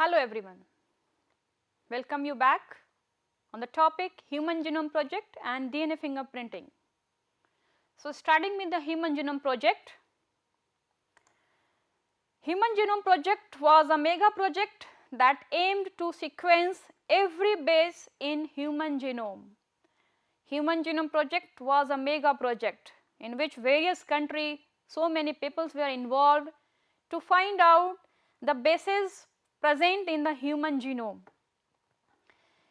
Hello everyone, welcome you back on the topic Human Genome Project and DNA Fingerprinting. So starting with the Human Genome Project. Human Genome Project was a mega project that aimed to sequence every base in human genome. Human Genome Project was a mega project in which various countries, so many peoples were involved to find out the bases present in the human genome.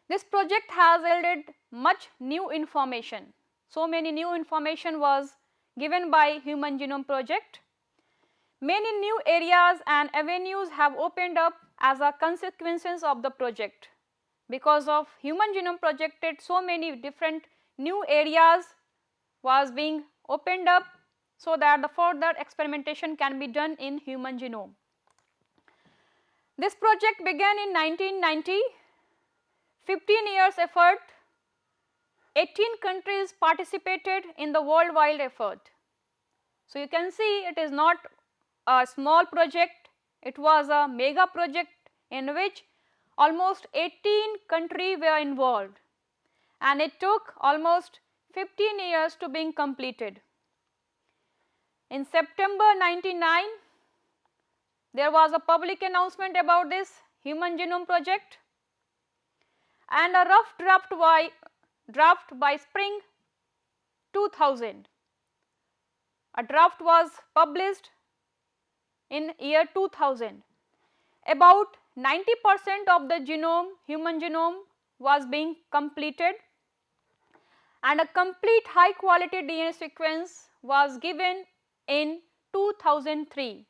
This project has yielded much new information. So many new information was given by Human Genome Project. Many new areas and avenues have opened up as a consequences of the project. Because of Human Genome Project, so many different new areas was being opened up so that the further experimentation can be done in human genome. This project began in 1990, 15 years effort, 18 countries participated in the worldwide effort. So you can see it is not a small project, it was a mega project in which almost 18 countries were involved and it took almost 15 years to being completed. In September 99, there was a public announcement about this Human Genome Project and a rough draft by spring 2000. A draft was published in year 2000. About 90% of the genome, human genome was being completed and a complete high quality DNA sequence was given in 2003.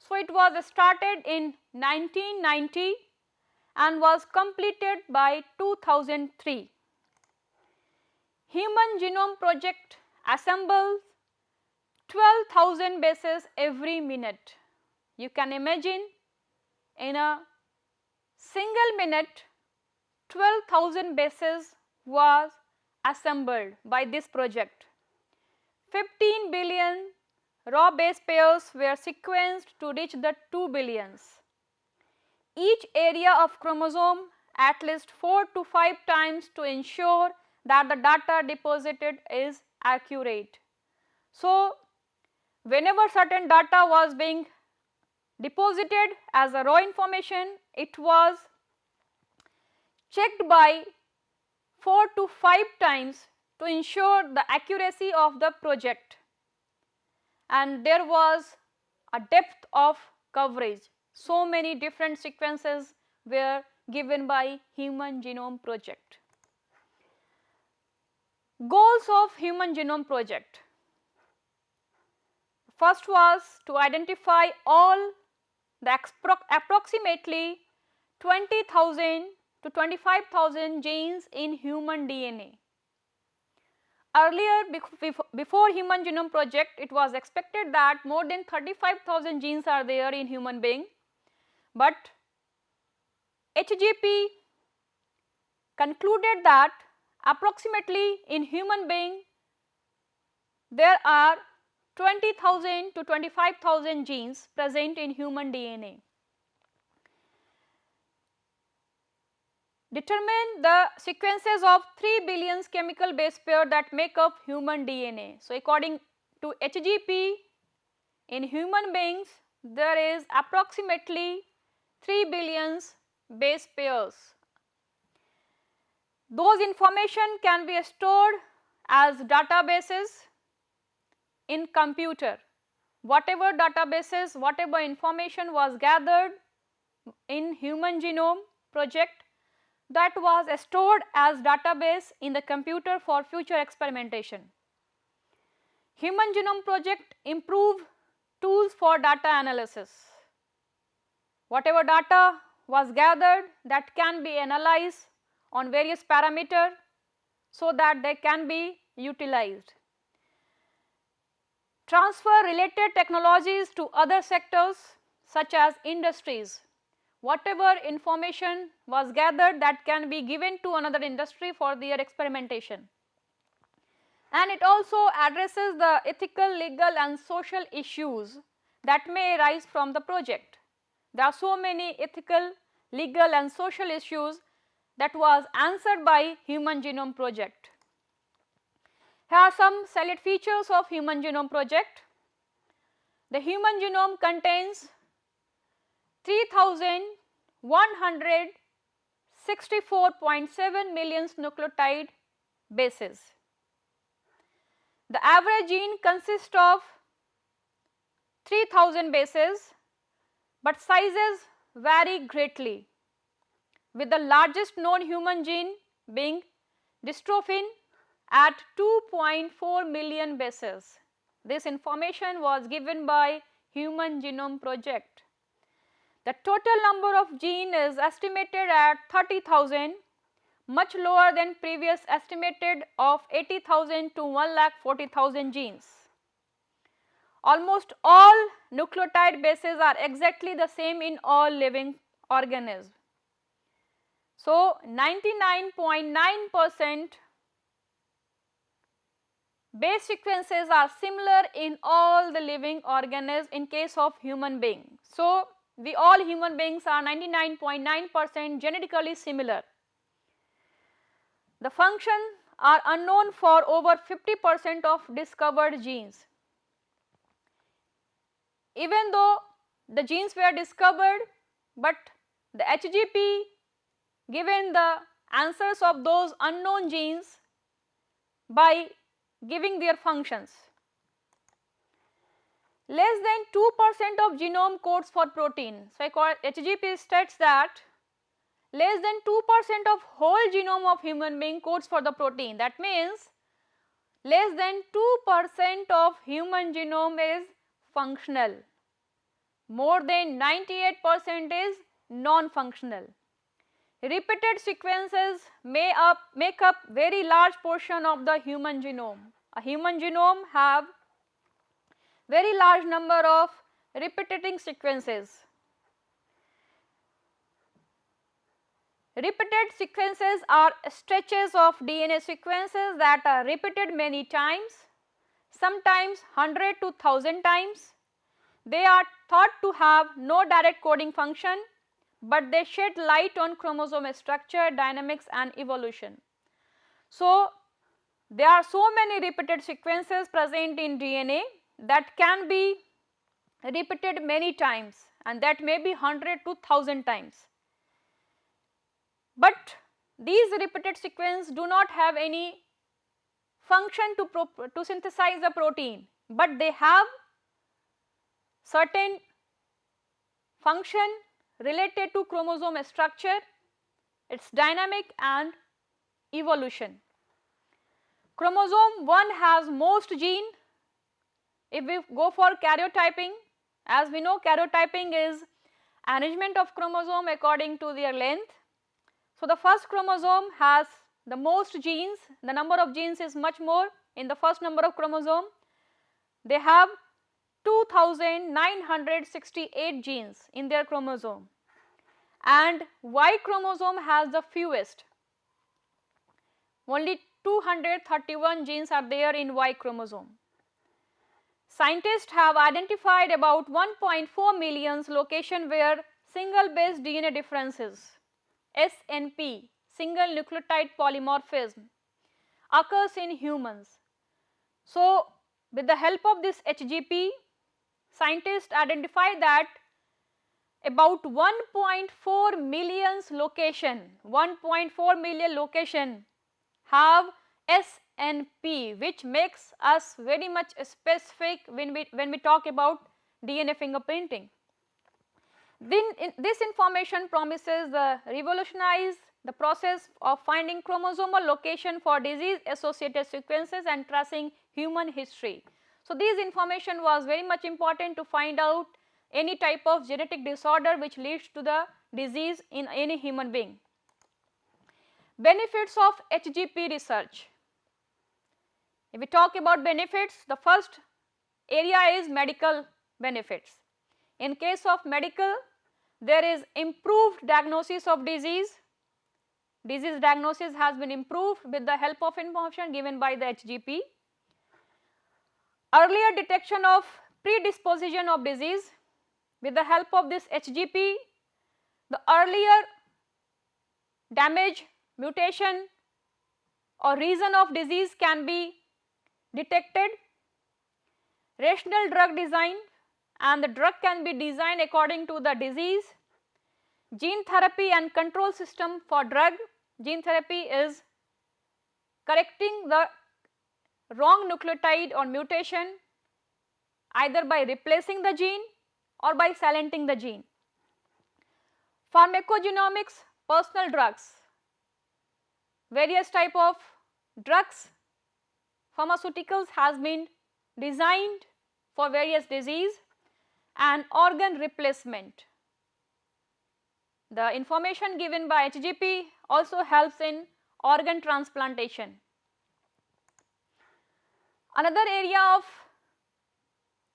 So it was started in 1990 and was completed by 2003. Human Genome Project assembles 12,000 bases every minute. You can imagine in a single minute 12,000 bases was assembled by this project. 15 billion raw base pairs were sequenced to reach the 2 billions. Each area of chromosome at least 4 to 5 times to ensure that the data deposited is accurate. So whenever certain data was being deposited as a raw information, it was checked by 4 to 5 times to ensure the accuracy of the project, and there was a depth of coverage. So many different sequences were given by Human Genome Project. Goals of Human Genome Project. First was to identify all the approximately 20,000 to 25,000 genes in human DNA. Earlier, before Human Genome Project, it was expected that more than 35,000 genes are there in human being, but HGP concluded that approximately in human being there are 20,000 to 25,000 genes present in human DNA. Determine the sequences of 3 billion chemical base pair that make up human DNA. So according to HGP, in human beings there is approximately 3 billion base pairs. Those information can be stored as databases in computer. Whatever databases, whatever information was gathered in Human Genome Project, that was stored as database in the computer for future experimentation. Human Genome Project improve tools for data analysis. Whatever data was gathered, that can be analyzed on various parameters so that they can be utilized. Transfer related technologies to other sectors such as industries. Whatever information was gathered, that can be given to another industry for their experimentation. And it also addresses the ethical, legal and social issues that may arise from the project. There are so many ethical, legal and social issues that was answered by Human Genome Project. Here are some salient features of Human Genome Project. The human genome contains 3164.7 million nucleotide bases. The average gene consists of 3000 bases, but sizes vary greatly, with the largest known human gene being dystrophin at 2.4 million bases. This information was given by Human Genome Project. The total number of genes is estimated at 30,000, much lower than previous estimated of 80,000 to 1,40,000 genes. Almost all nucleotide bases are exactly the same in all living organisms. So, 99.9% base sequences are similar in all the living organisms in case of human being. So, we all human beings are 99.9% genetically similar. The functions are unknown for over 50% of discovered genes. Even though the genes were discovered, but the HGP given the answers of those unknown genes by giving their functions. Less than 2% of genome codes for protein. So, HGP states that less than 2% of whole genome of human being codes for the protein. That means less than 2% of human genome is functional. More than 98% is non-functional. Repeated sequences make up very large portion of the human genome. A human genome have very large number of repeating sequences. Repeated sequences are stretches of DNA sequences that are repeated many times, sometimes 100 to 1000 times. They are thought to have no direct coding function, but they shed light on chromosome structure, dynamics and evolution. So, there are so many repeated sequences present in DNA that can be repeated many times, and that may be 100 to 1000 times. But these repeated sequences do not have any function to synthesize the protein, but they have certain function related to chromosome structure, its dynamic and evolution. Chromosome 1 has most gene. If we go for karyotyping, as we know, karyotyping is arrangement of chromosome according to their length. So, the first chromosome has the most genes, the number of genes is much more in the first number of chromosome. They have 2968 genes in their chromosome, and Y chromosome has the fewest. Only 231 genes are there in Y chromosome. Scientists have identified about 1.4 million locations where single base DNA differences, SNP, single nucleotide polymorphism, occurs in humans. So, with the help of this HGP, scientists identified that about 1.4 million location have SNP, which makes us very much specific when we talk about DNA fingerprinting. This information promises revolutionize the process of finding chromosomal location for disease associated sequences and tracing human history. So, this information was very much important to find out any type of genetic disorder which leads to the disease in any human being. Benefits of HGP research. If we talk about benefits, the first area is medical benefits. In case of medical, there is improved diagnosis of disease. Disease diagnosis has been improved with the help of information given by the HGP. Earlier detection of predisposition of disease. With the help of this HGP, the earlier damage, mutation or reason of disease can be detected. Rational drug design, and the drug can be designed according to the disease. Gene therapy and control system for drug. Gene therapy is correcting the wrong nucleotide or mutation either by replacing the gene or by silencing the gene. Pharmacogenomics, personal drugs. Various type of drugs, pharmaceuticals has been designed for various disease, and organ replacement. The information given by HGP also helps in organ transplantation. Another area of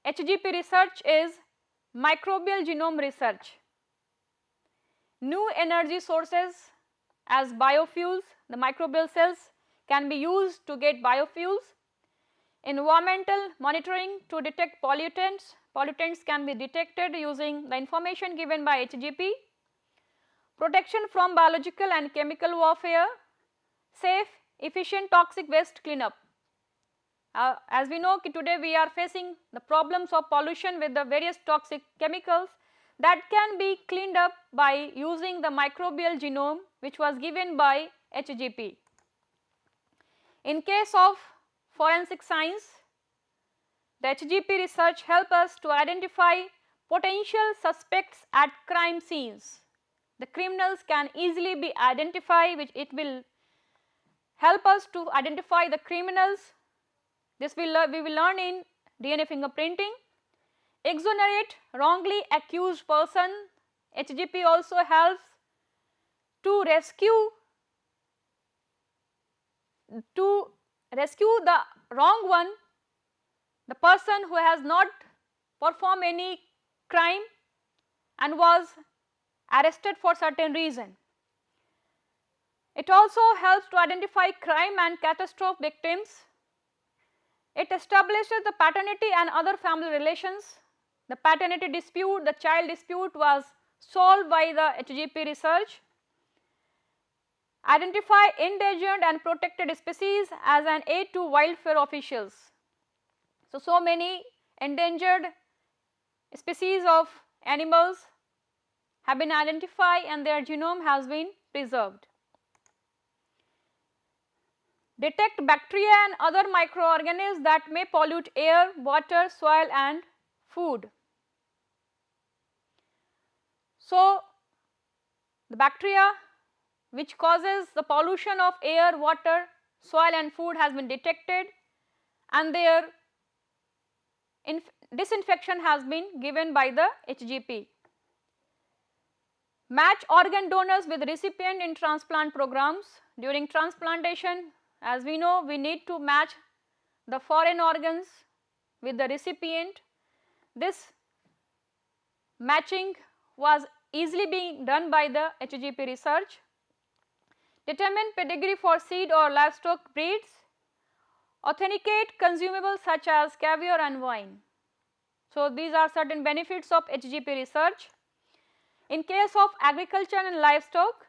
HGP research is microbial genome research. New energy sources as biofuels, the microbial cells can be used to get biofuels. Environmental monitoring to detect pollutants. Pollutants can be detected using the information given by HGP. Protection from biological and chemical warfare. Safe, efficient toxic waste cleanup. As we know today we are facing the problems of pollution with the various toxic chemicals that can be cleaned up by using the microbial genome which was given by HGP. In case of forensic science, the HGP research help us to identify potential suspects at crime scenes. The criminals can easily be identified, which it will help us to identify the criminals. This we will learn in DNA fingerprinting. Exonerate wrongly accused person. HGP also helps to rescue the wrong one, the person who has not performed any crime and was arrested for certain reason. It also helps to identify crime and catastrophe victims. It establishes the paternity and other family relations. The paternity dispute, the child dispute was solved by the HGP research. Identify endangered and protected species as an aid to welfare officials. So many endangered species of animals have been identified and their genome has been preserved. Detect bacteria and other microorganisms that may pollute air, water, soil and food. So, the bacteria which causes the pollution of air, water, soil and food has been detected and their disinfection has been given by the HGP. Match organ donors with recipient in transplant programs. During transplantation, as we know, we need to match the foreign organs with the recipient. This matching was easily being done by the HGP research. Determine pedigree for seed or livestock breeds. Authenticate consumables such as caviar and wine. So, these are certain benefits of HGP research. In case of agriculture and livestock,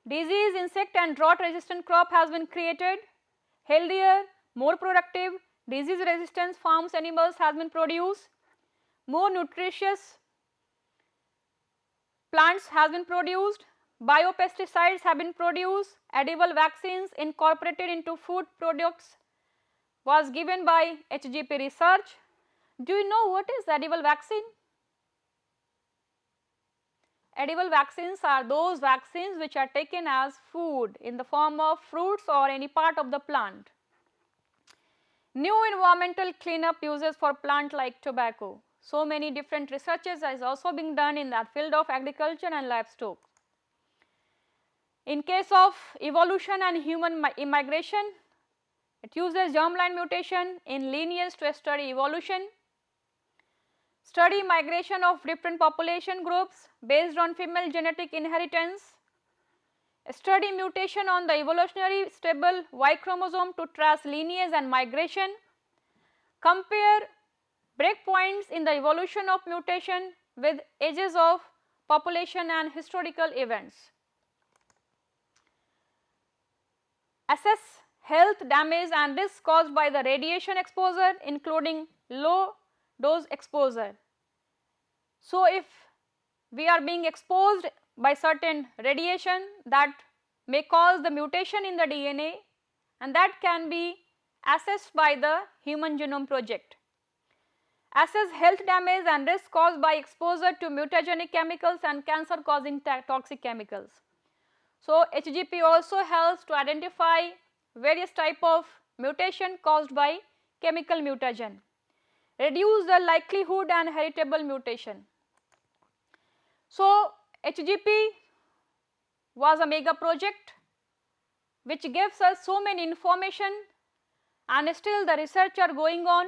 disease, insect and drought resistant crop has been created. Healthier, more productive, disease resistance farms animals has been produced. More nutritious plants has been produced. Biopesticides have been produced. Edible vaccines incorporated into food products was given by HGP research. Do you know what is edible vaccine? Edible vaccines are those vaccines which are taken as food in the form of fruits or any part of the plant. New environmental cleanup uses for plant like tobacco. So many different researches is also being done in that field of agriculture and livestock. In case of evolution and human immigration, it uses germline mutation in lineage to study evolution. Study migration of different population groups based on female genetic inheritance. Study mutation on the evolutionary stable Y chromosome to trace lineage and migration. Compare breakpoints in the evolution of mutation with ages of population and historical events. Assess health damage and risk caused by the radiation exposure, including low dose exposure. So, if we are being exposed by certain radiation that may cause the mutation in the DNA, and that can be assessed by the Human Genome Project. Assess health damage and risk caused by exposure to mutagenic chemicals and cancer causing toxic chemicals. So, HGP also helps to identify various type of mutation caused by chemical mutagen, reduce the likelihood and heritable mutation. So, HGP was a mega project which gives us so many information, and still the research are going on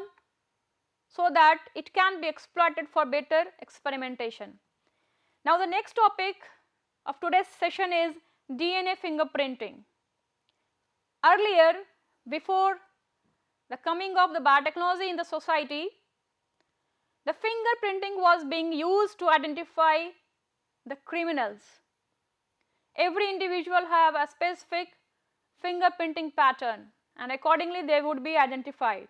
so that it can be exploited for better experimentation. Now, the next topic of today's session is DNA fingerprinting. Earlier, before the coming of the biotechnology in the society, the fingerprinting was being used to identify the criminals. Every individual have a specific fingerprinting pattern, and accordingly they would be identified.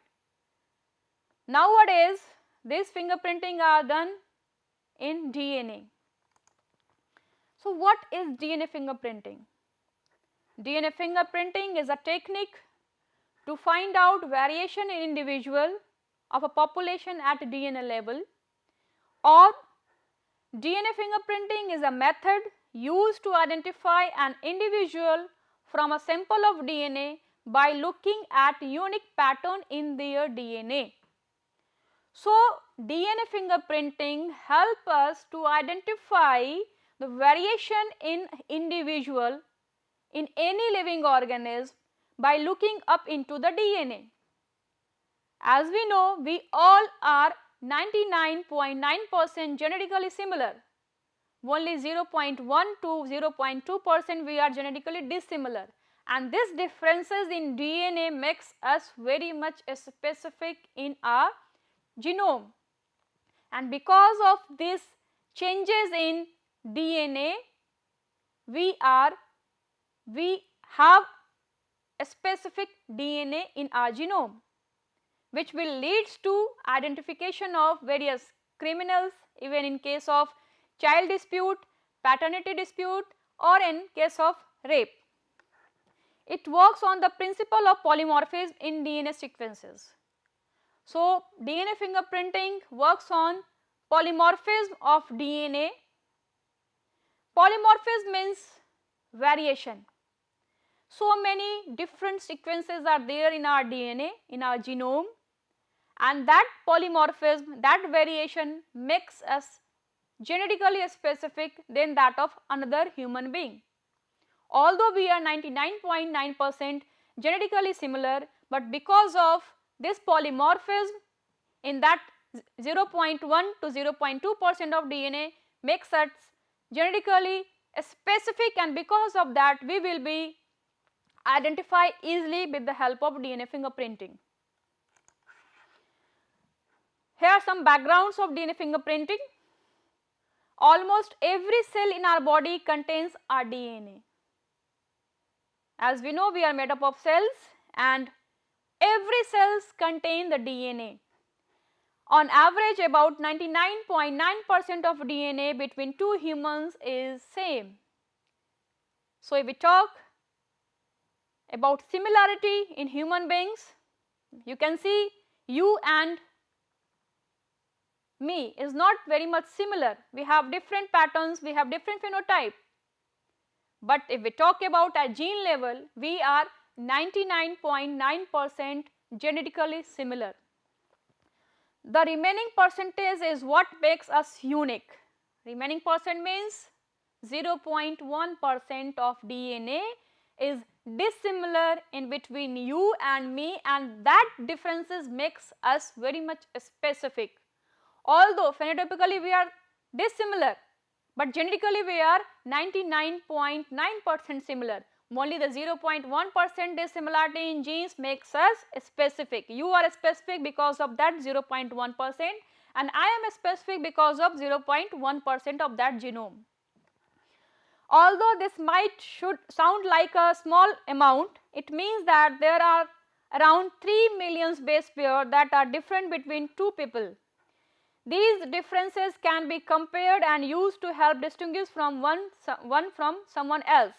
Nowadays, these fingerprinting are done in DNA. So, what is DNA fingerprinting? DNA fingerprinting is a technique to find out variation in individual of a population at DNA level, or DNA fingerprinting is a method used to identify an individual from a sample of DNA by looking at unique pattern in their DNA. So, DNA fingerprinting help us to identify the variation in individual in any living organism by looking up into the DNA. As we know, we all are 99.9% genetically similar. Only 0.1 to 0.2% we are genetically dissimilar, and this differences in DNA makes us very much specific in our genome. And because of these changes in DNA, we have a specific DNA in our genome, which will leads to identification of various criminals, even in case of child dispute, paternity dispute, or in case of rape. It works on the principle of polymorphism in DNA sequences. So, DNA fingerprinting works on polymorphism of DNA. Polymorphism means variation. So many different sequences are there in our DNA, in our genome, and that polymorphism, that variation makes us genetically specific than that of another human being. Although we are 99.9% genetically similar, but because of this polymorphism in that 0.1 to 0.2% of DNA makes us genetically specific, and because of that we will be identify easily with the help of DNA fingerprinting. Here are some backgrounds of DNA fingerprinting. Almost every cell in our body contains our DNA. As we know, we are made up of cells, and every cells contain the DNA. On average, about 99.9% of DNA between two humans is same. So, if we talk about similarity in human beings, you can see you and me is not very much similar. We have different patterns, we have different phenotype. But if we talk about at gene level, we are 99.9% genetically similar. The remaining percentage is what makes us unique. Remaining percent means 0.1% of DNA is dissimilar in between you and me, and that differences makes us very much specific. Although phenotypically we are dissimilar, but genetically we are 99.9% similar. Only the 0.1% dissimilarity in genes makes us specific. You are specific because of that 0.1%, and I am specific because of 0.1% of that genome. Although this should sound like a small amount, it means that there are around 3 million base pairs that are different between two people. These differences can be compared and used to help distinguish from one from someone else.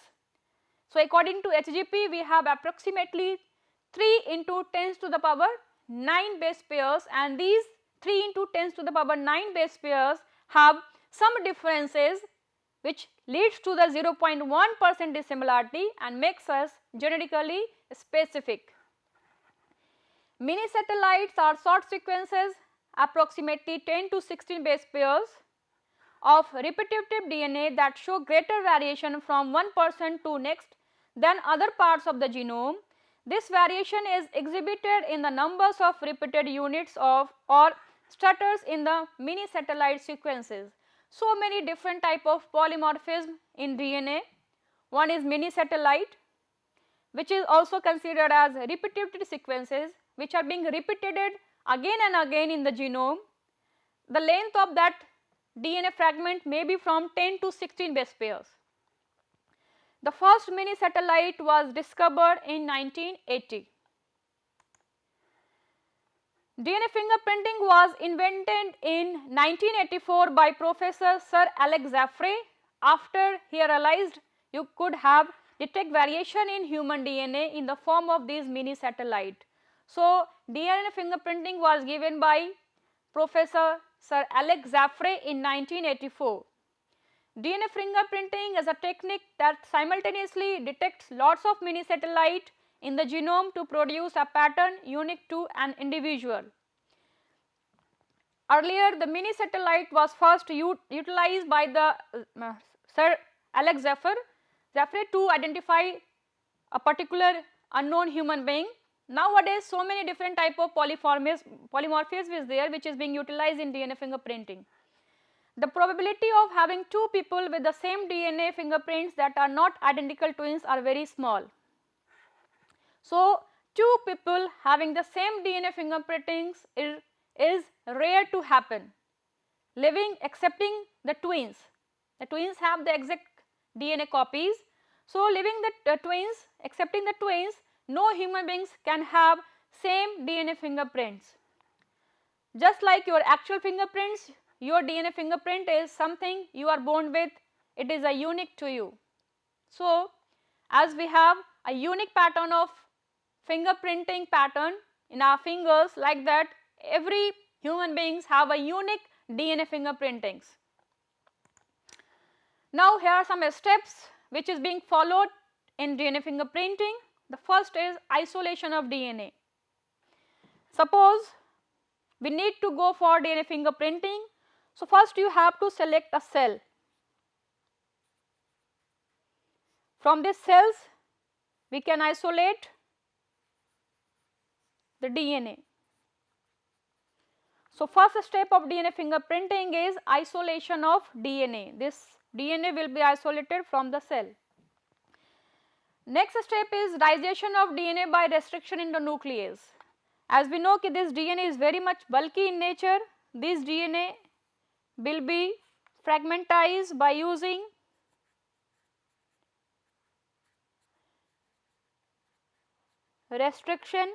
So, according to HGP, we have approximately 3 into 10 to the power 9 base pairs, and these 3 into 10 to the power 9 base pairs have some differences which leads to the 0.1% dissimilarity and makes us genetically specific. Mini satellites are short sequences, approximately 10 to 16 base pairs of repetitive DNA that show greater variation from one person to next than other parts of the genome. This variation is exhibited in the numbers of repeated units of or stutters in the mini satellite sequences. So many different type of polymorphism in DNA. One is mini satellite, which is also considered as repetitive sequences which are being repeated again and again in the genome. The length of that DNA fragment may be from 10 to 16 base pairs. The first mini satellite was discovered in 1980. DNA fingerprinting was invented in 1984 by Professor Sir Alex Jeffrey after he realized you could have detect variation in human DNA in the form of these mini satellite. So, DNA fingerprinting was given by Professor Sir Alex Jeffrey in 1984. DNA fingerprinting is a technique that simultaneously detects lots of mini satellite in the genome to produce a pattern unique to an individual. Earlier, the mini satellite was first utilized by the Sir Alex Jeffrey to identify a particular unknown human being. Nowadays, so many different type of polymorphism is there which is being utilized in DNA fingerprinting. The probability of having two people with the same DNA fingerprints that are not identical twins are very small. So, two people having the same DNA fingerprintings is rare to happen, excepting the twins. The twins have the exact DNA copies. So, leaving the twins, excepting the twins, no human beings can have same DNA fingerprints. Just like your actual fingerprints, your DNA fingerprint is something you are born with, it is a unique to you. So, as we have a unique pattern of fingerprinting pattern in our fingers, like that every human beings have a unique DNA fingerprintings. Now, here are some steps which is being followed in DNA fingerprinting. The first is isolation of DNA. Suppose we need to go for DNA fingerprinting. So, first you have to select a cell. From these cells we can isolate the DNA. So, first step of DNA fingerprinting is isolation of DNA. This DNA will be isolated from the cell. Next step is digestion of DNA by restriction in the nuclease. As we know, this DNA is very much bulky in nature. This DNA will be fragmentized by using restriction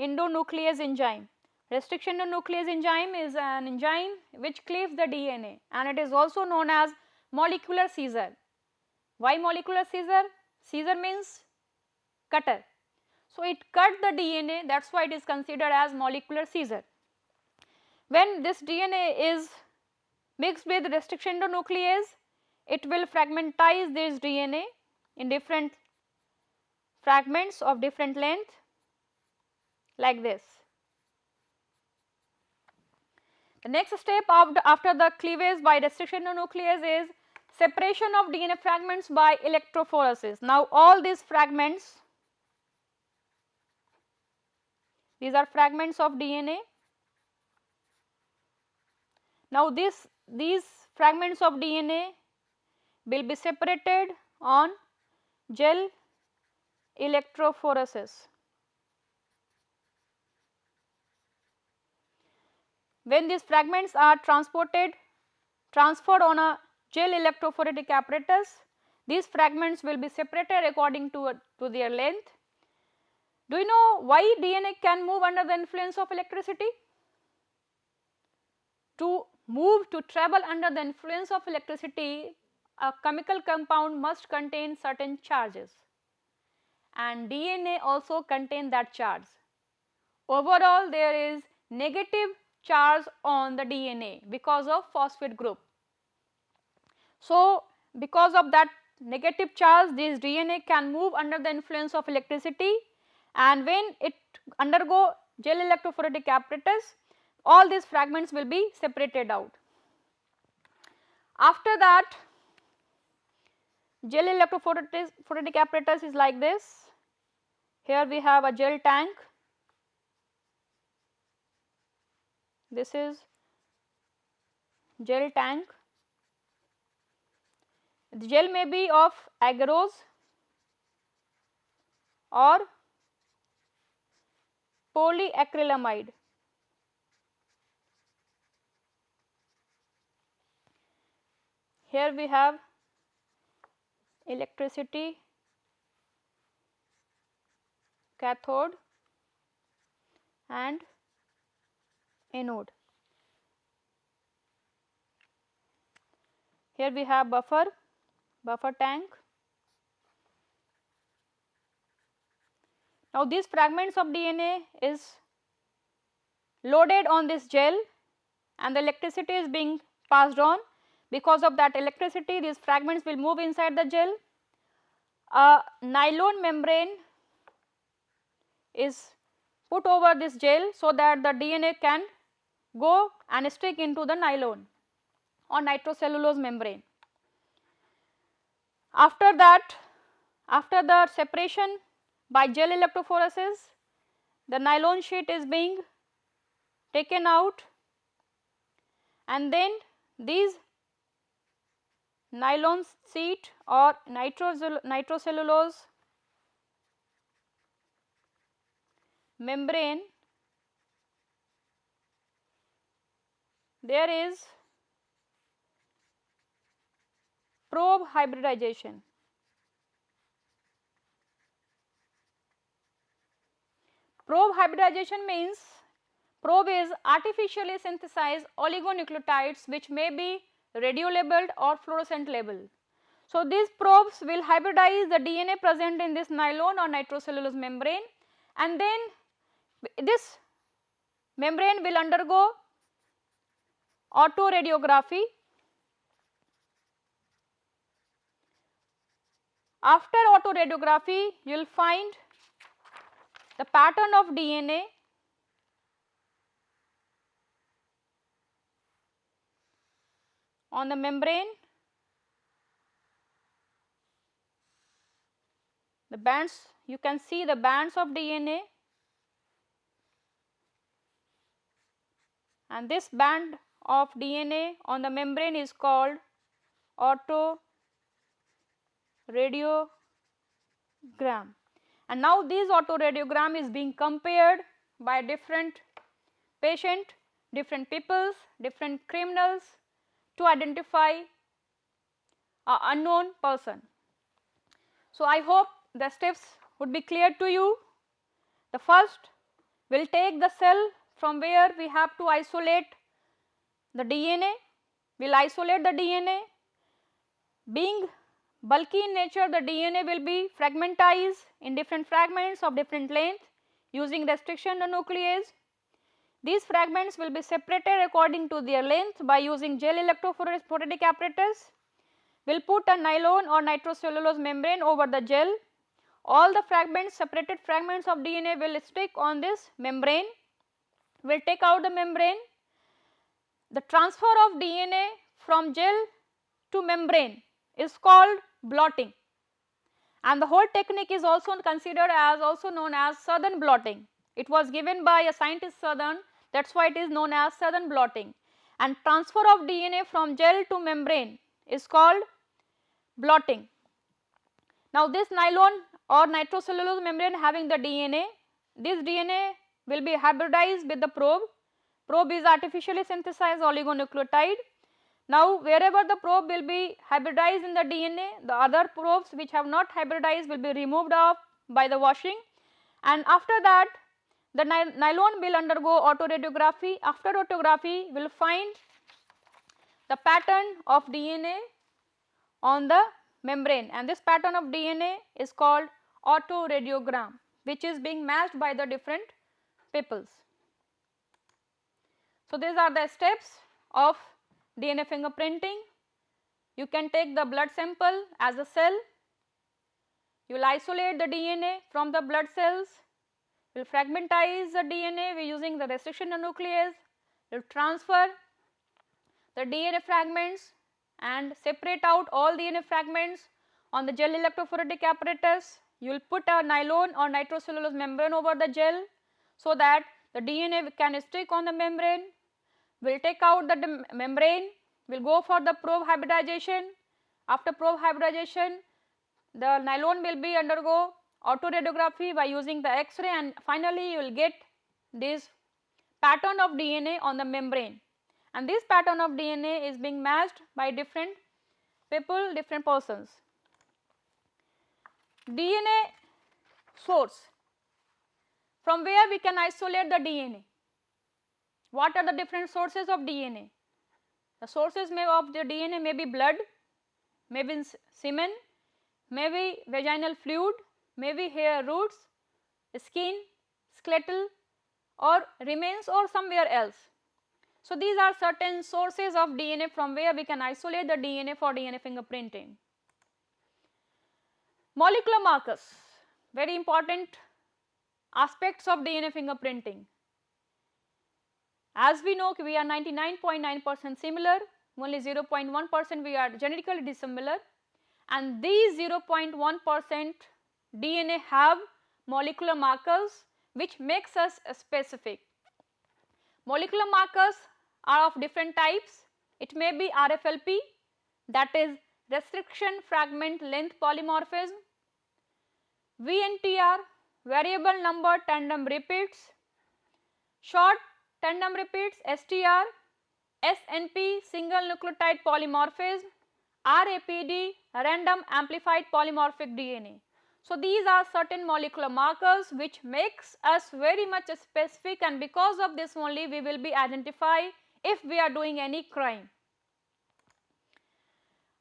endonuclease enzyme. Restriction endonuclease enzyme is an enzyme which cleaves the DNA, and it is also known as molecular scissor. Why molecular scissor? Scissor means cutter. So, it cut the DNA, that is why it is considered as molecular scissor. When this DNA is mixed with restriction endonuclease, it will fragmentize this DNA in different fragments of different length, like this. The next step after the cleavage by restriction endonuclease is separation of DNA fragments by electrophoresis. Now, all these fragments, these are fragments of DNA. Now, these fragments of DNA will be separated on gel electrophoresis. when these fragments are transferred on a gel electrophoretic apparatus, these fragments will be separated according to their length. Do you know why DNA can move under the influence of electricity? To travel under the influence of electricity, a chemical compound must contain certain charges, and DNA also contain that charge. Overall, there is negative charge on the DNA because of phosphate group. So, because of that negative charge, this DNA can move under the influence of electricity, and when it undergo gel electrophoretic apparatus, all these fragments will be separated out. After that, gel electrophoretic apparatus is like this. Here we have a gel tank. This is gel tank. The gel may be of agarose or polyacrylamide. Here we have electricity cathode and anode. Here we have buffer tank. Now these fragments of DNA is loaded on this gel and the electricity is being passed on. Because of that electricity, these fragments will move inside the gel. A nylon membrane is put over this gel so that the DNA can go and stick into the nylon or nitrocellulose membrane. After that, after the separation by gel electrophoresis, the nylon sheet is being taken out, and then these nylon sheet or nitrocellulose membrane, there is probe hybridization. Probe hybridization means probe is artificially synthesized oligonucleotides which may be radio labeled or fluorescent labeled. So, these probes will hybridize the DNA present in this nylon or nitrocellulose membrane, and then this membrane will undergo autoradiography. After autoradiography, you will find the pattern of DNA on the membrane. The bands, you can see the bands of DNA, and this band of DNA on the membrane is called autoradiography. And now this autoradiogram is being compared by different patient, different peoples, different criminals to identify an unknown person. So, I hope the steps would be clear to you. The first, we will take the cell from where we have to isolate the DNA. We will isolate the DNA. Being bulky in nature, the DNA will be fragmentized in different fragments of different length using restriction to nuclease. These fragments will be separated according to their length by using gel electrophoretic apparatus. We will put a nylon or nitrocellulose membrane over the gel. All the fragments, separated fragments of DNA will stick on this membrane. We will take out the membrane. The transfer of DNA from gel to membrane is called blotting, and the whole technique is also considered as also known as Southern blotting. It was given by a scientist Southern, that is why it is known as Southern blotting, and transfer of DNA from gel to membrane is called blotting. Now this nylon or nitrocellulose membrane having the DNA, this DNA will be hybridized with the probe. Probe is artificially synthesized oligonucleotide. Now, wherever the probe will be hybridized in the DNA, the other probes which have not hybridized will be removed off by the washing, and after that the nylon will undergo autoradiography. After autography, we will find the pattern of DNA on the membrane, and this pattern of DNA is called autoradiogram, which is being matched by the different peoples. So, these are the steps of DNA fingerprinting. You can take the blood sample as a cell, you will isolate the DNA from the blood cells, you will fragmentize the DNA using the restriction nuclease, you will transfer the DNA fragments and separate out all DNA fragments on the gel electrophoretic apparatus. You will put a nylon or nitrocellulose membrane over the gel so that the DNA can stick on the membrane. We will take out the membrane, we will go for the probe hybridization. After probe hybridization, the nylon will be undergo autoradiography by using the X-ray, and finally you will get this pattern of DNA on the membrane, and this pattern of DNA is being matched by different people, different persons. DNA source, from where we can isolate the DNA. What are the different sources of DNA? The sources of the DNA may be blood, maybe semen, maybe vaginal fluid, maybe hair roots, skin, skeletal or remains or somewhere else. So, these are certain sources of DNA from where we can isolate the DNA for DNA fingerprinting. Molecular markers, very important aspects of DNA fingerprinting. As we know, we are 99.9% similar, only 0.1% we are genetically dissimilar, and these 0.1% DNA have molecular markers which makes us specific. Molecular markers are of different types. It may be RFLP, that is restriction fragment length polymorphism, VNTR, variable number tandem repeats, short tandem repeats STR, SNP, single nucleotide polymorphism, RAPD, random amplified polymorphic DNA. So, these are certain molecular markers which makes us very much specific, and because of this only we will be identified if we are doing any crime.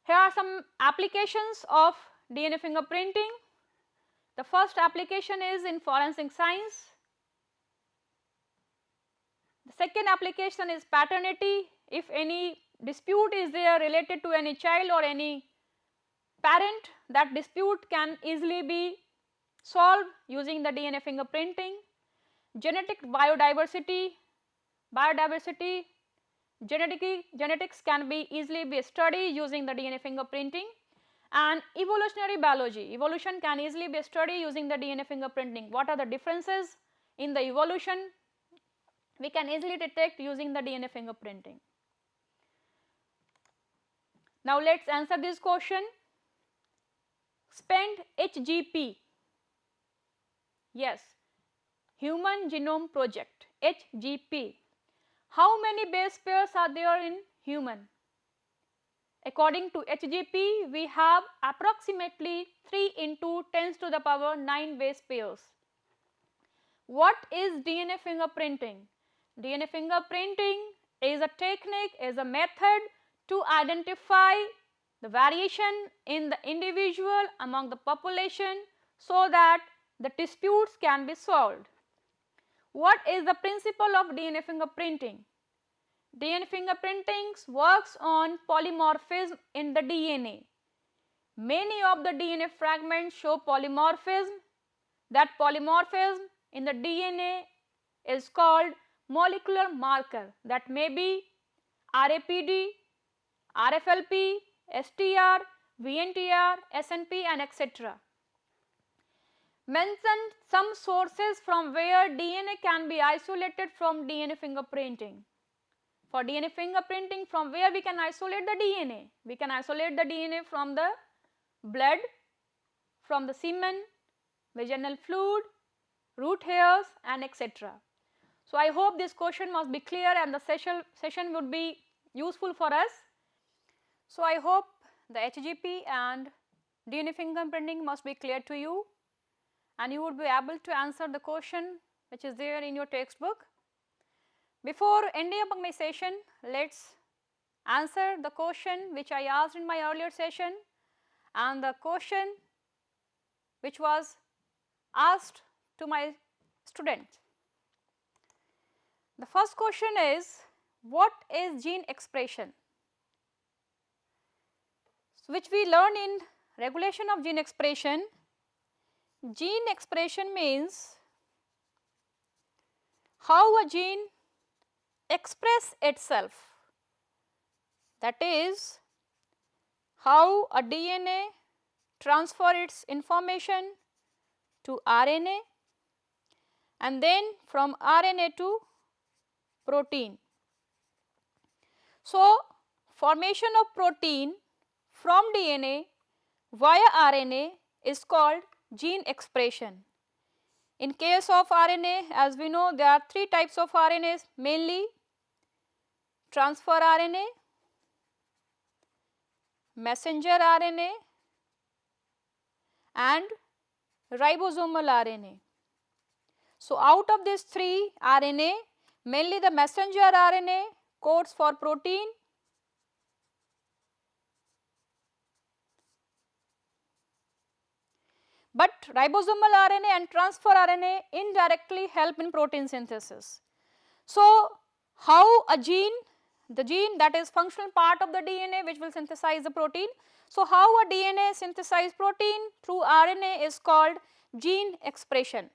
Here are some applications of DNA fingerprinting. The first application is in forensic science. The second application is paternity. If any dispute is there related to any child or any parent, that dispute can easily be solved using the DNA fingerprinting. Genetic biodiversity, genetics can be easily studied using the DNA fingerprinting, and evolutionary biology, evolution can easily be studied using the DNA fingerprinting. What are the differences in the evolution? We can easily detect using the DNA fingerprinting. Now, let us answer this question. Spend HGP, yes, Human Genome Project, HGP. How many base pairs are there in human? According to HGP, we have approximately 3 into 10 to the power 9 base pairs. What is DNA fingerprinting? DNA fingerprinting is a technique, is a method to identify the variation in the individual among the population so that the disputes can be solved. What is the principle of DNA fingerprinting? DNA fingerprinting works on polymorphism in the DNA. Many of the DNA fragments show polymorphism. That polymorphism in the DNA is called molecular marker, that may be RAPD, RFLP, STR, VNTR, SNP and etc. Mention some sources from where DNA can be isolated from DNA fingerprinting. For DNA fingerprinting, from where we can isolate the DNA? We can isolate the DNA from the blood, from the semen, vaginal fluid, root hairs and etc. So, I hope this question must be clear and the session would be useful for us. So, I hope the HGP and DNA fingerprinting must be clear to you and you would be able to answer the question which is there in your textbook. Before ending up my session, let us answer the question which I asked in my earlier session and the question which was asked to my students. The first question is, what is gene expression? So, which we learn in regulation of gene expression. Gene expression means how a gene express itself, that is how a DNA transfer its information to RNA and then from RNA to protein. So, formation of protein from DNA via RNA is called gene expression. In case of RNA, as we know, there are three types of RNAs, mainly transfer RNA, messenger RNA and ribosomal RNA. So, out of these three RNA, mainly the messenger RNA codes for protein, but ribosomal RNA and transfer RNA indirectly help in protein synthesis. So, how a gene, the gene that is functional part of the DNA which will synthesize the protein. So, how a DNA synthesize protein through RNA is called gene expression.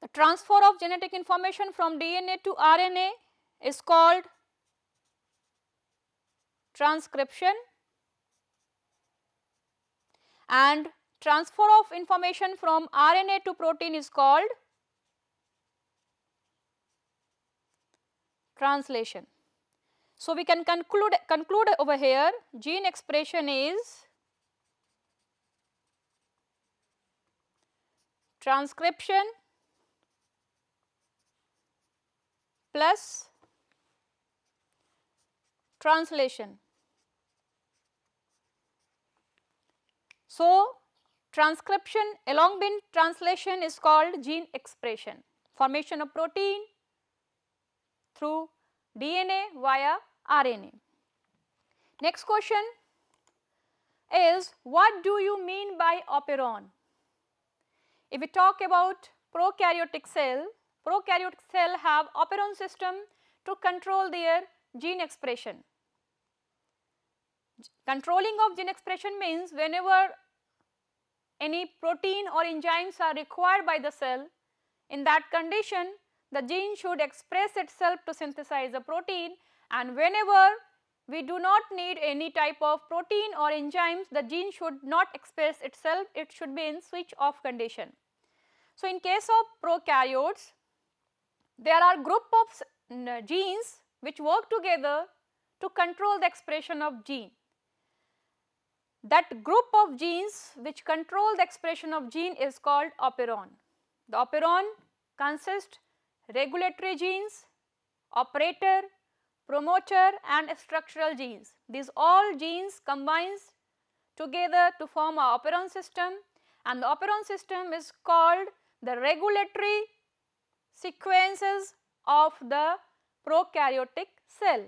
The transfer of genetic information from DNA to RNA is called transcription and transfer of information from RNA to protein is called translation. So, we can conclude over here, gene expression is transcription plus translation. So, transcription along with translation is called gene expression, formation of protein through DNA via RNA. Next question is, what do you mean by operon? If we talk about prokaryotic cell have operon system to control their gene expression. Controlling of gene expression means whenever any protein or enzymes are required by the cell, in that condition the gene should express itself to synthesize the protein, and whenever we do not need any type of protein or enzymes, the gene should not express itself, it should be in switch off condition. So, in case of prokaryotes, there are group of genes which work together to control the expression of gene. That group of genes which control the expression of gene is called operon. The operon consists regulatory genes, operator, promoter and structural genes. These all genes combines together to form a operon system, and the operon system is called the regulatory sequences of the prokaryotic cell.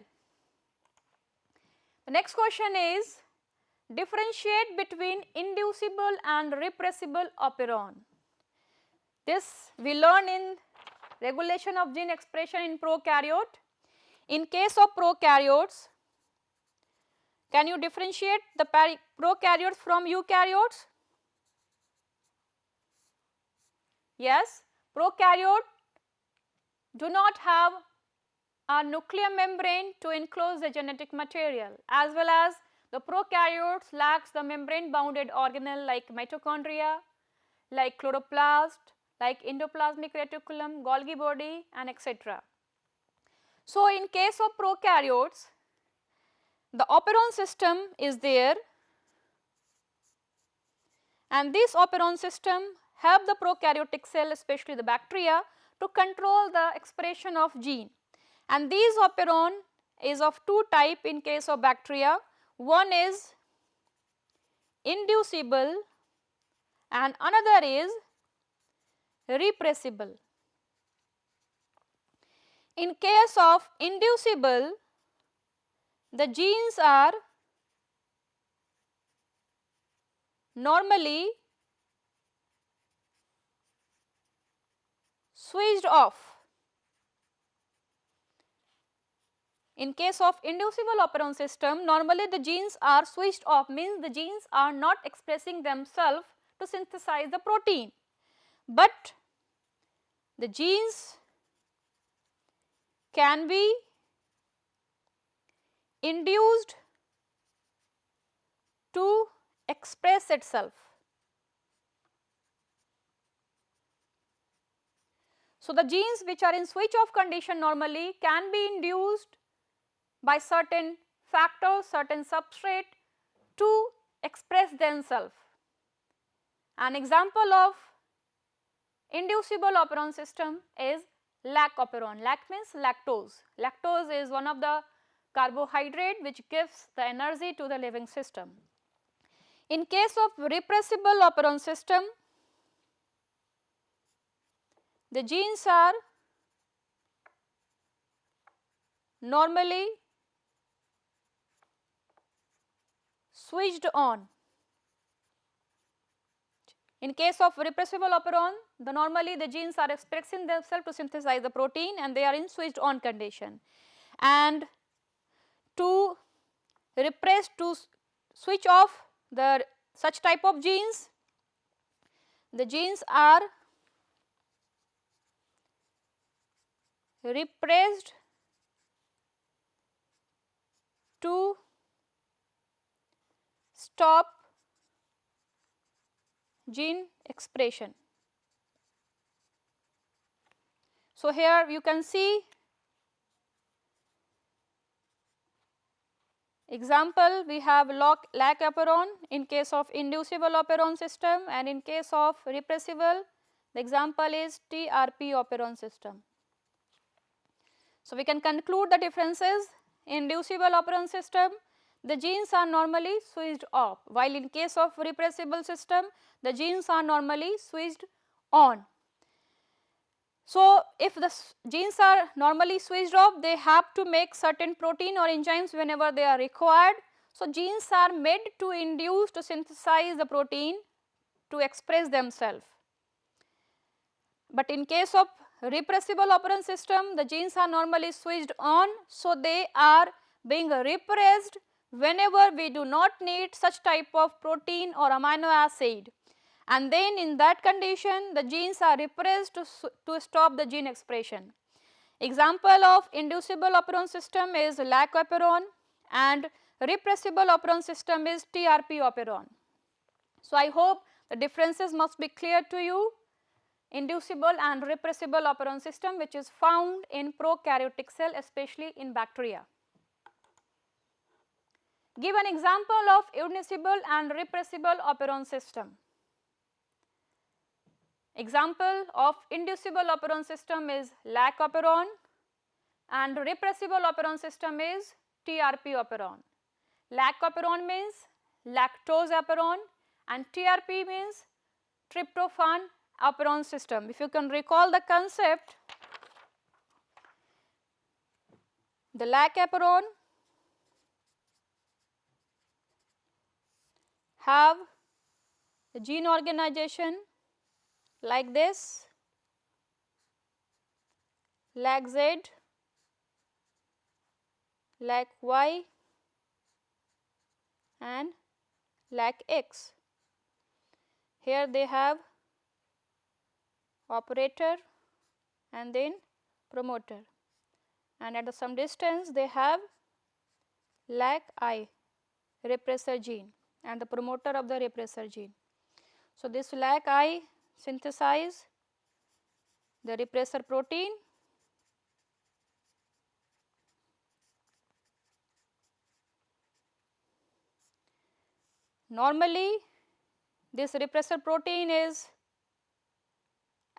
The next question is, differentiate between inducible and repressible operon. This we learn in regulation of gene expression in prokaryote. In case of prokaryotes, can you differentiate the prokaryotes from eukaryotes? Yes, prokaryote do not have a nuclear membrane to enclose the genetic material, as well as the prokaryotes lacks the membrane bounded organelle like mitochondria, like chloroplast, like endoplasmic reticulum, Golgi body and etc. So, in case of prokaryotes, the operon system is there, and this operon system help the prokaryotic cell, especially the bacteria, to control the expression of gene, and these operon is of two type in case of bacteria. One is inducible and another is repressible. In case of inducible, the genes are normally switched off. In case of inducible operon system, normally the genes are switched off, means the genes are not expressing themselves to synthesize the protein, but the genes can be induced to express itself. So, the genes which are in switch off condition normally can be induced by certain factors, certain substrate to express themselves. An example of inducible operon system is Lac Operon. Lac means lactose. Lactose is one of the carbohydrate which gives the energy to the living system. In case of repressible operon system, the genes are normally switched on. In case of repressible operon, normally the genes are expressing themselves to synthesize the protein and they are in switched on condition. And to repress, to switch off the such type of genes, the genes are repressed to stop gene expression. So, here you can see example, we have Lac Operon in case of inducible operon system, and in case of repressible the example is Trp Operon system. So, we can conclude the differences. In inducible operon system, the genes are normally switched off, while in case of repressible system the genes are normally switched on. So, if the genes are normally switched off, they have to make certain protein or enzymes whenever they are required. So, genes are made to induce to synthesize the protein to express themselves. But in case of repressible operon system, the genes are normally switched on, so they are being repressed whenever we do not need such type of protein or amino acid, and then in that condition the genes are repressed to stop the gene expression. Example of inducible operon system is Lac Operon and repressible operon system is Trp Operon. So, I hope the differences must be clear to you. Inducible and repressible operon system which is found in prokaryotic cell, especially in bacteria. Give an example of inducible and repressible operon system. Example of inducible operon system is Lac Operon and repressible operon system is Trp Operon. Lac Operon means lactose operon and Trp means tryptophan operon system. If you can recall the concept, the Lac Operon have a gene organization like this: Lac Z, Lac Y and Lac X. Here they have operator and then promoter, and at some distance they have Lac I, repressor gene, and the promoter of the repressor gene. So, this Lac I synthesize the repressor protein normally. This repressor protein is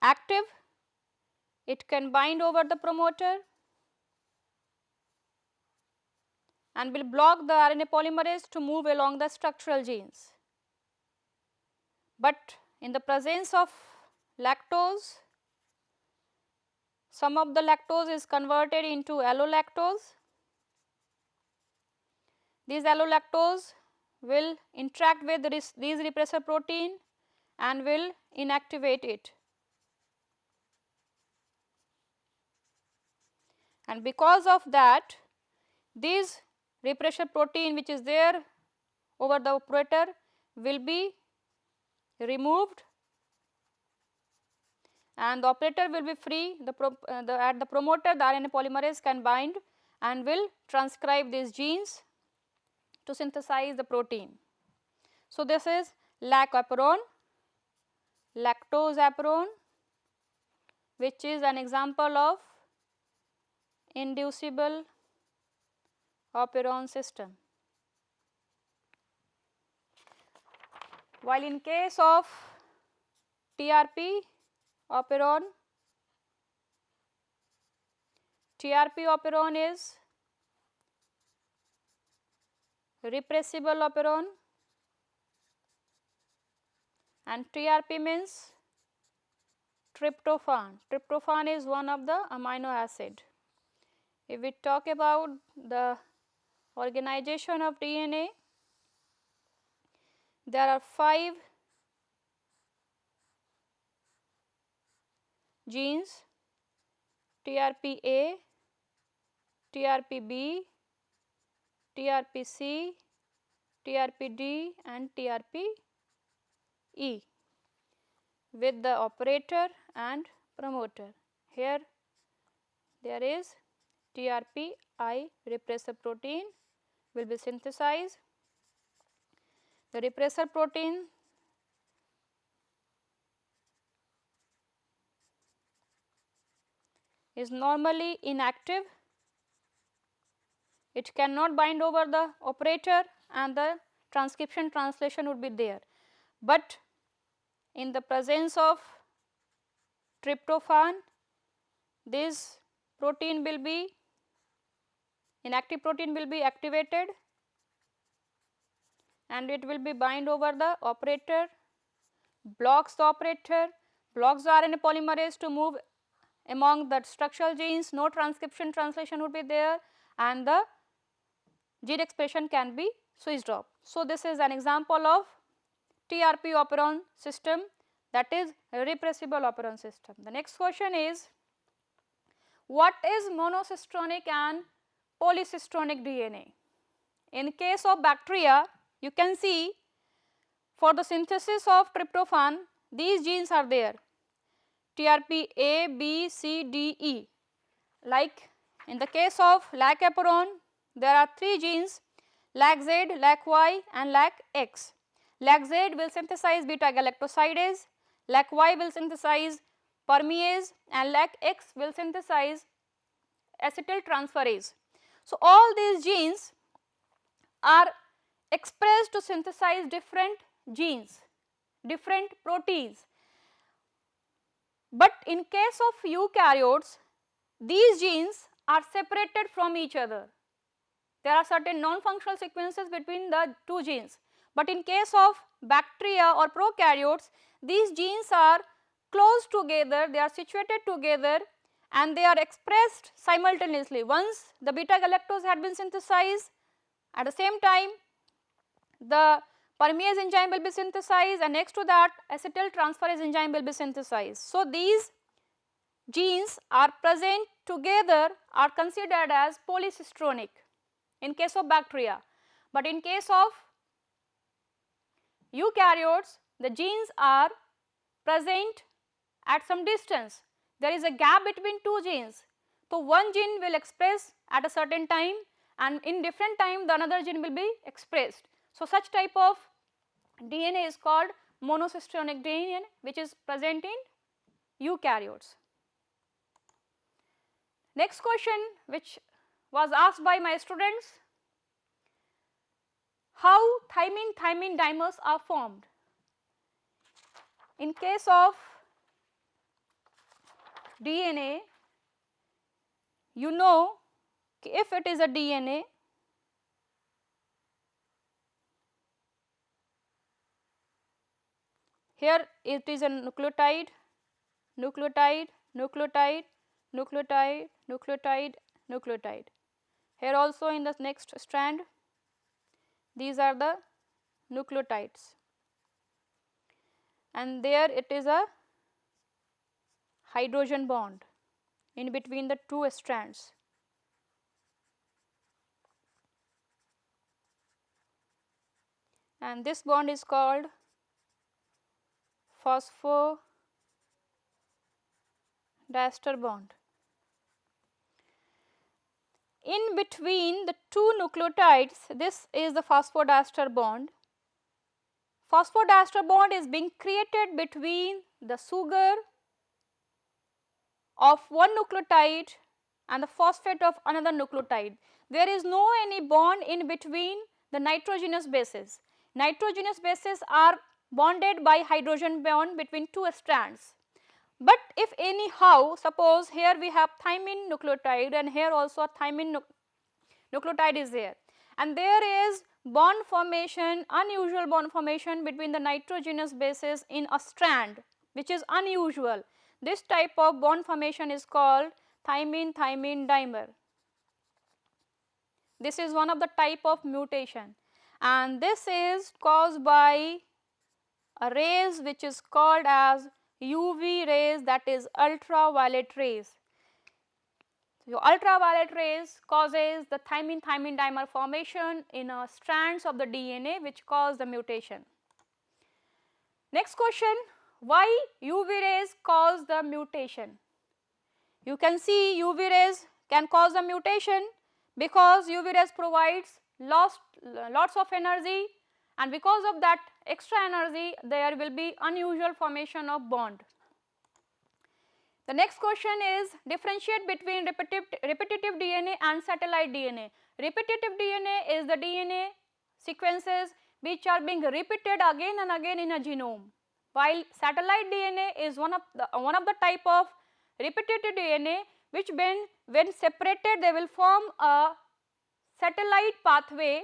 active it can bind over the promoter and will block the RNA polymerase to move along the structural genes. But in the presence of lactose, some of the lactose is converted into allolactose. These allolactose will interact with these repressor protein and will inactivate it. And because of that, this repressor protein which is there over the operator will be removed and the operator will be free. At the promoter, the RNA polymerase can bind and will transcribe these genes to synthesize the protein. So, this is Lac Operon, lactose operon, which is an example of inducible operon system. While in case of Trp operon, Trp operon is repressible operon and Trp means tryptophan. Tryptophan is one of the amino acid. If we talk about the organization of DNA, there are 5 genes: Trpa, Trpb, Trpc, Trpd and Trpe with the operator and promoter. Here there is Trpi repressor protein will be synthesized. The repressor protein is normally inactive. It cannot bind over the operator and the transcription translation would be there. But in the presence of tryptophan, this protein will be, inactive protein will be activated and it will be bind over the operator, blocks the operator, blocks the RNA polymerase to move among the structural genes, no transcription translation would be there and the gene expression can be switched off. So, this is an example of Trp operon system, that is repressible operon system. The next question is, what is monocistronic and polycistronic DNA? In case of bacteria, you can see for the synthesis of tryptophan, these genes are there, Trp A, B, C, D, E. Like in the case of Lac Operon, there are 3 genes, Lac Z, Lac Y and Lac X. Lac Z will synthesize beta galactosidase, Lac Y will synthesize permease and Lac X will synthesize acetyltransferase. So, all these genes are expressed to synthesize different genes, different proteins. But in case of eukaryotes, these genes are separated from each other. There are certain non-functional sequences between the 2 genes. But in case of bacteria or prokaryotes, these genes are close together, they are situated together and they are expressed simultaneously. Once the beta galactose had been synthesized, at the same time the permease enzyme will be synthesized and next to that acetyltransferase enzyme will be synthesized. So, these genes are present together are considered as polycistronic in case of bacteria, but in case of eukaryotes the genes are present at some distance. There is a gap between 2 genes. So, one gene will express at a certain time and in different time the another gene will be expressed. So, such type of DNA is called monocistronic DNA, which is present in eukaryotes. Next question which was asked by my students, how thymine dimers are formed? In case of DNA, you know if it is a DNA, here it is a nucleotide, nucleotide, nucleotide, nucleotide, nucleotide, nucleotide. Here also in the next strand, these are the nucleotides, and there it is a hydrogen bond in between the two strands. And this bond is called phosphodiester bond. In between the two nucleotides, this is the phosphodiester bond. Phosphodiester bond is being created between the sugar of one nucleotide and the phosphate of another nucleotide. There is no any bond in between the nitrogenous bases. Nitrogenous bases are bonded by hydrogen bond between two strands. But if anyhow, suppose here we have thymine nucleotide and here also a thymine nucleotide is there, and there is bond formation, unusual bond formation between the nitrogenous bases in a strand which is unusual. This type of bond formation is called thymine-thymine dimer. This is one of the type of mutation, and this is caused by a rays which is called as UV rays, that is ultraviolet rays. So, ultraviolet rays causes the thymine-thymine dimer formation in strands of the DNA which cause the mutation. Next question, why UV rays cause the mutation? You can see UV rays can cause the mutation because UV rays provides lots of energy, and because of that extra energy there will be unusual formation of bond. The next question is differentiate between repetitive DNA and satellite DNA. Repetitive DNA is the DNA sequences which are being repeated again and again in a genome, while satellite DNA is one of the type of repetitive DNA which when separated they will form a satellite pathway,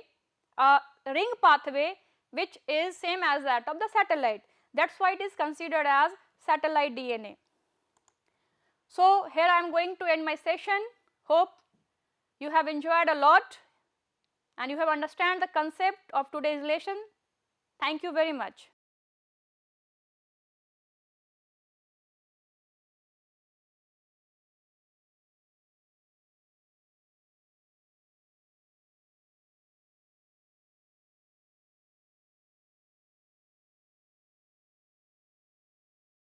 a ring pathway which is same as that of the satellite. That is why it is considered as satellite DNA. So, here I am going to end my session. Hope you have enjoyed a lot and you have understand the concept of today's lesson. Thank you very much.